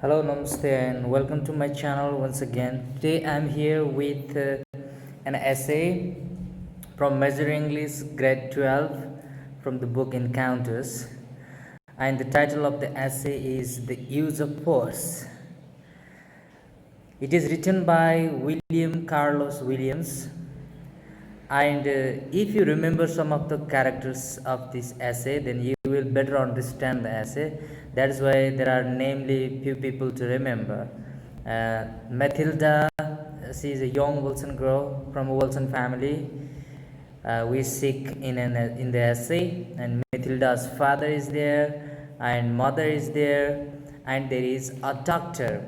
Hello, Namaste, and welcome to my channel once again. Today I'm here with an essay from Measure English Grade 12 from the book Encounters, and the title of the essay is The Use of Force. It is written by William Carlos Williams, and if you remember some of the characters of this essay, then you will better understand the essay. That is why there are namely few people to remember. Mathilda, she is a young Wilson girl from a Wilson family. We seek in the essay, and Mathilda's father is there, and mother is there, and there is a doctor.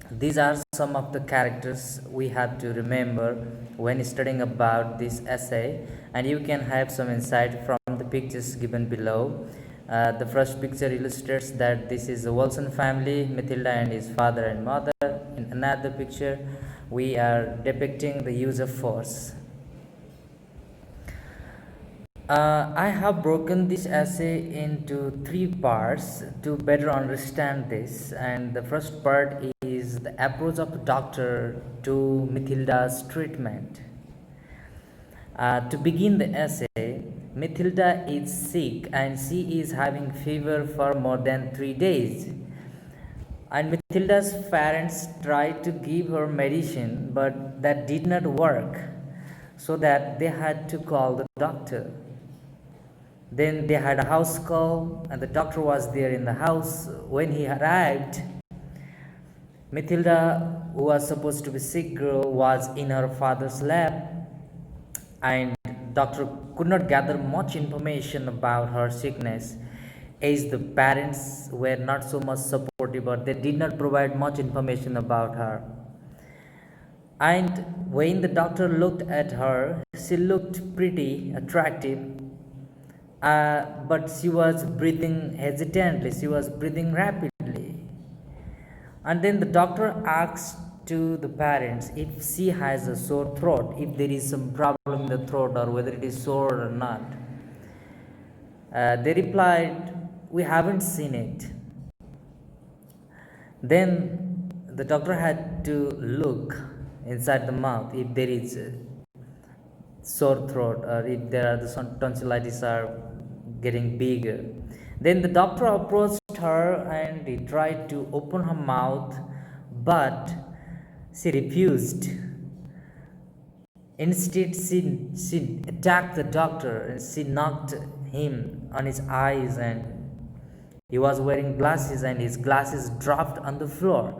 These are some of the characters we have to remember when studying about this essay, and you can have some insight from the pictures given below. The first picture illustrates that this is a Wilson family, Mathilda and his father and mother. In another picture, we are depicting the use of force. I have broken this essay into three parts to better understand this, and the first part is the approach of the doctor to Mathilda's treatment. To begin the essay, Mathilda is sick and she is having fever for more than 3 days. And Mathilda's parents tried to give her medicine, but that did not work, so that they had to call the doctor. Then they had a house call, and the doctor was there in the house. When he arrived, Mathilda, who was supposed to be sick girl, was in her father's lab, and doctor could not gather much information about her sickness, as the parents were not so much supportive, or they did not provide much information about her. And when the doctor looked at her, she looked pretty attractive. But she was breathing hesitantly, she was breathing rapidly. And then the doctor asked to the parents if she has a sore throat, if there is some problem in the throat, or whether it is sore or not. They replied, "We haven't seen it." Then the doctor had to look inside the mouth if there is a sore throat, or if there are the tonsillitis are getting bigger. Then the doctor approached her and he tried to open her mouth, but she refused. Instead, she attacked the doctor and she knocked him on his eyes, and he was wearing glasses and his glasses dropped on the floor.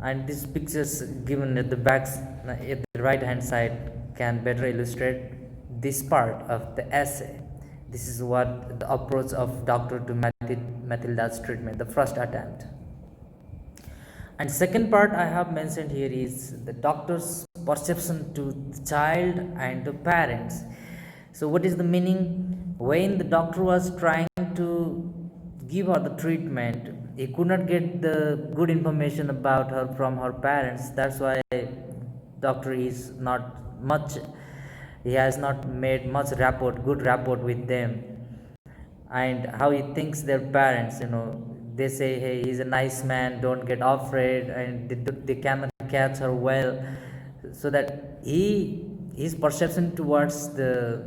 And these pictures given at the back, at the right hand side, can better illustrate this part of the essay. This is what the approach of doctor to Mathilda's treatment, the first attempt. And second part I have mentioned here is the doctor's perception to the child and the parents. So what is the meaning? When the doctor was trying to give her the treatment, he could not get the good information about her from her parents. That's why doctor is not much, he has not made much good rapport with them. And how he thinks their parents, they say, "Hey, he's a nice man, don't get afraid," and they cannot catch her well. So that his perception towards the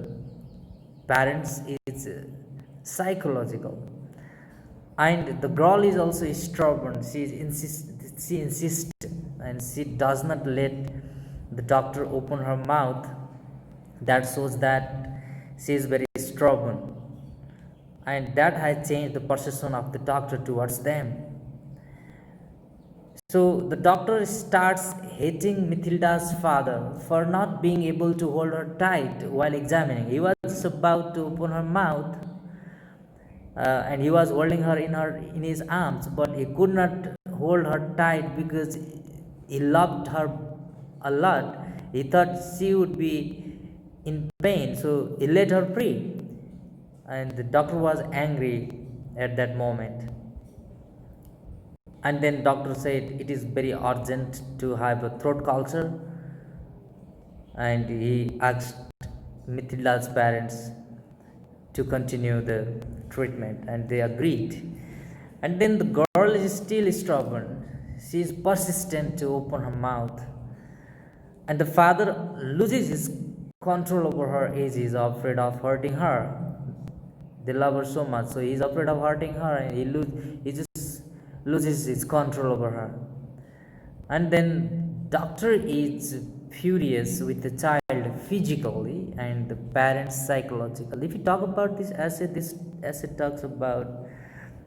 parents is psychological. And the girl is also stubborn. She insists, and she does not let the doctor open her mouth. That shows that she is very stubborn, and that has changed the perception of the doctor towards them. So the doctor starts hating Mathilda's father for not being able to hold her tight while examining. He was about to open her mouth, and he was holding her in his arms, but he could not hold her tight because he loved her a lot. He thought she would be in pain, so he let her free, and the doctor was angry at that moment. And then doctor said it is very urgent to have a throat culture, and he asked Mathilda's parents to continue the treatment, and they agreed. And then the girl is still stubborn. She is persistent to open her mouth. And the father loses his control over her as he is afraid of hurting her. They love her so much, so he is afraid of hurting her, and he just loses his control over her. And then doctor is furious with the child physically and the parents psychologically. If you talk about this essay talks about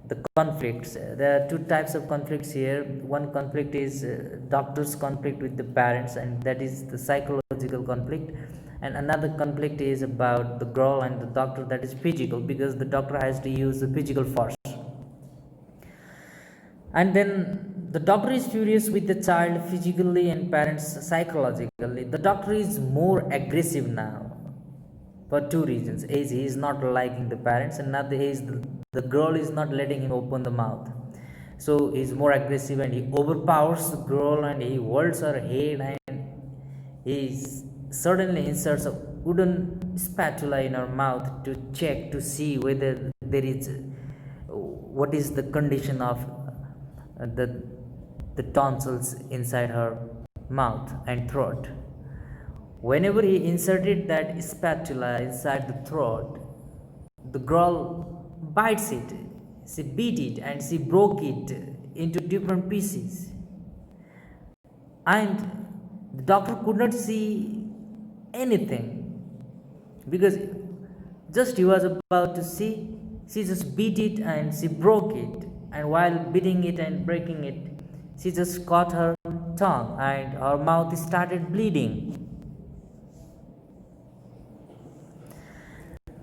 the conflicts. There are two types of conflicts here. One conflict is doctor's conflict with the parents, and that is the psychological conflict. And another conflict is about the girl and the doctor, that is physical, because the doctor has to use the physical force. And then the doctor is furious with the child physically and parents psychologically. The doctor is more aggressive now for two reasons. A, he is not liking the parents, and another is the girl is not letting him open the mouth. So he is more aggressive and he overpowers the girl and he holds her head, and he suddenly inserts a wooden spatula in her mouth to check to see whether there is what is the condition of the tonsils inside her mouth and throat. Whenever he inserted that spatula inside the throat, the girl bites it, she beat it, and she broke it into different pieces. And the doctor could not see anything because just he was about to see, she just beat it and she broke it. And while beating it and breaking it, she just caught her tongue and her mouth started bleeding.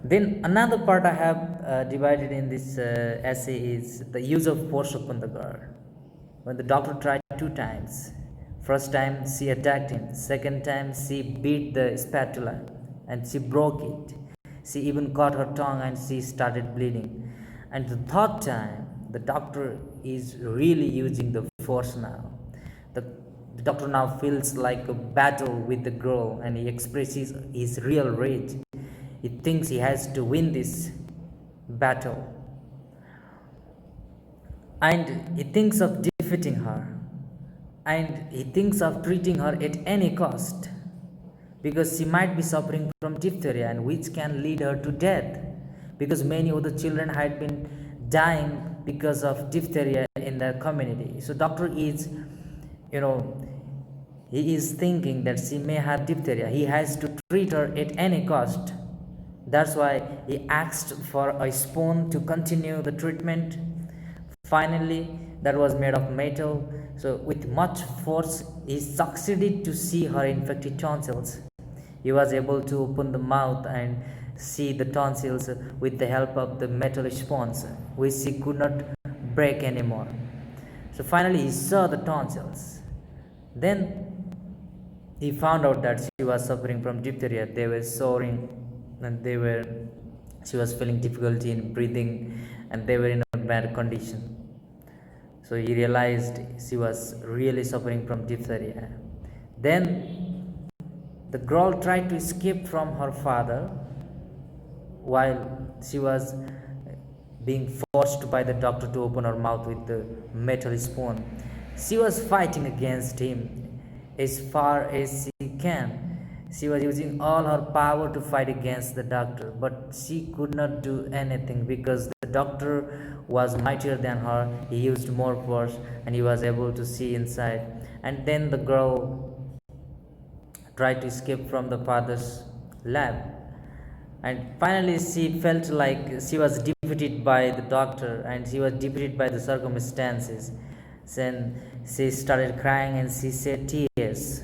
Then another part I have divided in this essay is the use of force upon the girl. When the doctor tried 2 times, first time she attacked him, second time she beat the spatula and she broke it. She even caught her tongue and she started bleeding. And the third time, the doctor is really using the force now. The doctor now feels like a battle with the girl, and he expresses his real rage. He thinks he has to win this battle. And he thinks of defeating her. And he thinks of treating her at any cost, because she might be suffering from diphtheria, and which can lead her to death, because many other children had been dying because of diphtheria in their community. So doctor is, he is thinking that she may have diphtheria. He has to treat her at any cost. That's why he asked for a spoon to continue the treatment. Finally, that was made of metal. So with much force, he succeeded to see her infected tonsils. He was able to open the mouth and see the tonsils with the help of the metal spoons, which he could not break anymore. So finally he saw the tonsils. Then he found out that she was suffering from diphtheria. They were soaring, and she was feeling difficulty in breathing, and they were in a bad condition. So he realized she was really suffering from diphtheria. Then the girl tried to escape from her father while she was being forced by the doctor to open her mouth with the metal spoon. She was fighting against him as far as she can. She was using all her power to fight against the doctor, but she could not do anything because the doctor was mightier than her. He used more force and he was able to see inside. And then the girl tried to escape from the father's lab. And finally she felt like she was defeated by the doctor and she was defeated by the circumstances. Then she started crying and she shed tears.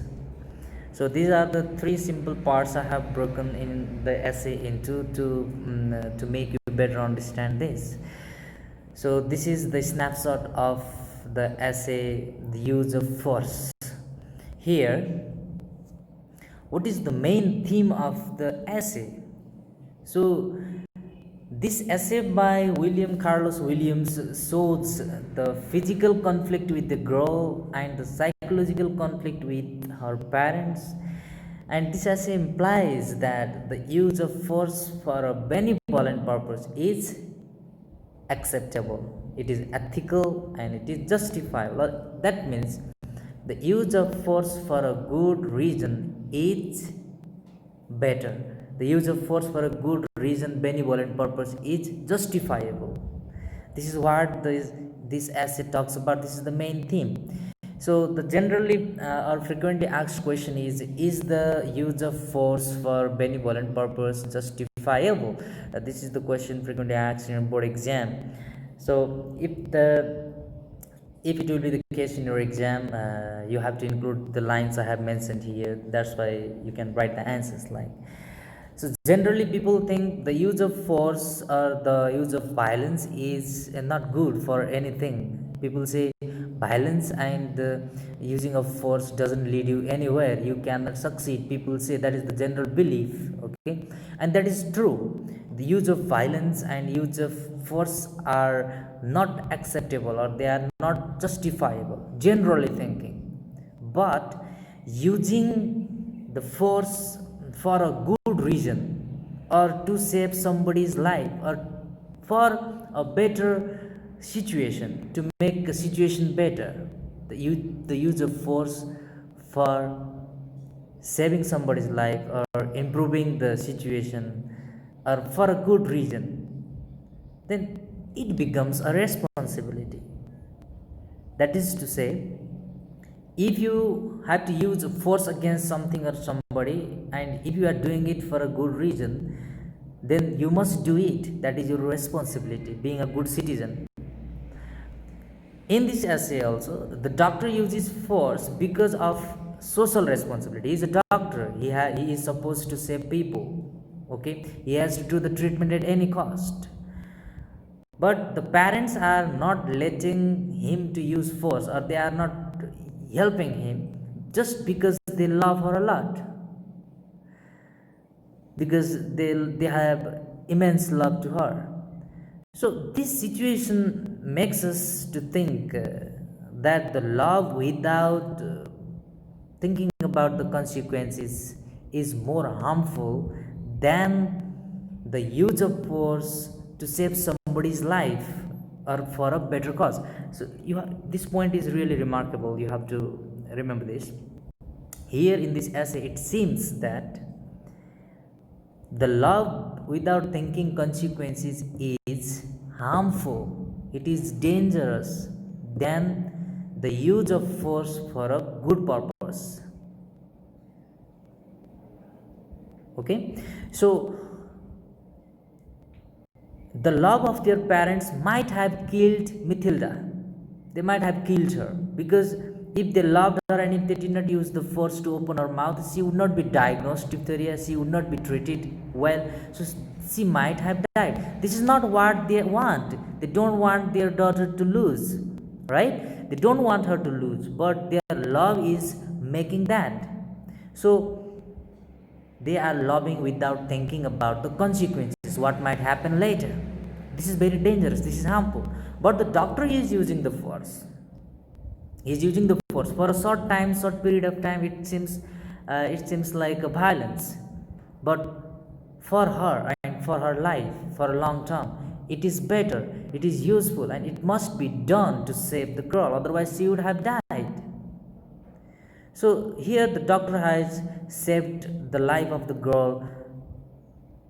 So these are the 3 simple parts I have broken in the essay into to make you better understand this. So this is the snapshot of the essay, the use of force. Here, what is the main theme of the essay? So this essay by William Carlos Williams shows the physical conflict with the girl and the psychological conflict with her parents, and this essay implies that the use of force for a benevolent purpose is acceptable. it is ethical, and it is justifiable. That means the use of force for a good reason is better. The use of force for a good reason, benevolent purpose, is justifiable. This is what this essay talks about. This is the main theme. So the generally or frequently asked question is the use of force for benevolent purpose justifiable? This is the question frequently asked in a board exam. So if it will be the case in your exam, you have to include the lines I have mentioned here. That's why you can write the answers like. So generally people think the use of force or the use of violence is not good for anything. People say violence and the using of force doesn't lead you anywhere. You cannot succeed. People say that is the general belief. Okay, and that is true. The use of violence and use of force are not acceptable, or they are not justifiable, generally thinking. But using the force for a good reason, or to save somebody's life, or for a better situation, to make a situation better, the use of force for saving somebody's life or improving the situation, or for a good reason, then it becomes a responsibility. That is to say, if you have to use force against something or somebody, and if you are doing it for a good reason, then you must do it. That is your responsibility, being a good citizen. In this essay also, the doctor uses force because of social responsibility. He is a doctor. He is supposed to save people. Okay, he has to do the treatment at any cost. But the parents are not letting him to use force, or they are not helping him, just because they love her a lot, because they have immense love to her. So this situation makes us to think that the love without thinking about the consequences is more harmful than the use of force to save somebody's life or for a better cause. So this point is really remarkable. You have to remember this. Here in this essay, it seems that the love without thinking consequences is harmful. It is dangerous than the use of force for a good purpose. Okay, so the love of their parents might have killed Mathilda. They might have killed her, because if they loved her and if they did not use the force to open her mouth, she would not be diagnosed diphtheria, she would not be treated well, so she might have died. This is not what they want. They don't want their daughter to lose, right? They don't want her to lose, but their love is making that. So they are loving without thinking about the consequences, what might happen later. This is very dangerous, this is harmful. But the doctor is using the force. He is using the force for a short period of time. It seems like a violence, but for her and for her life, for a long term, it is better, it is useful, and it must be done to save the girl. Otherwise, she would have died. So here the doctor has saved the life of the girl,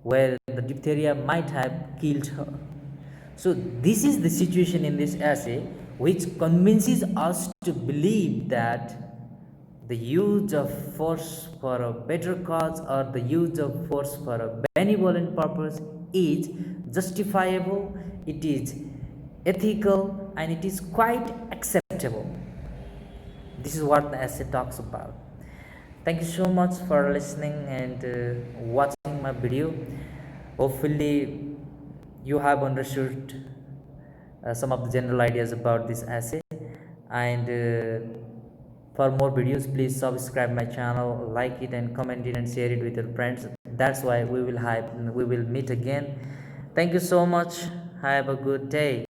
where the diphtheria might have killed her. So this is the situation in this essay, which convinces us to believe that the use of force for a better cause, or the use of force for a benevolent purpose, is justifiable, it is ethical, and it is quite acceptable. This is what the essay talks about. Thank you so much for listening and watching my video. Hopefully you have understood some of the general ideas about this essay, and for more videos, please subscribe my channel, like it, and comment it, and share it with your friends. That's why we will meet again. Thank you so much. Have a good day.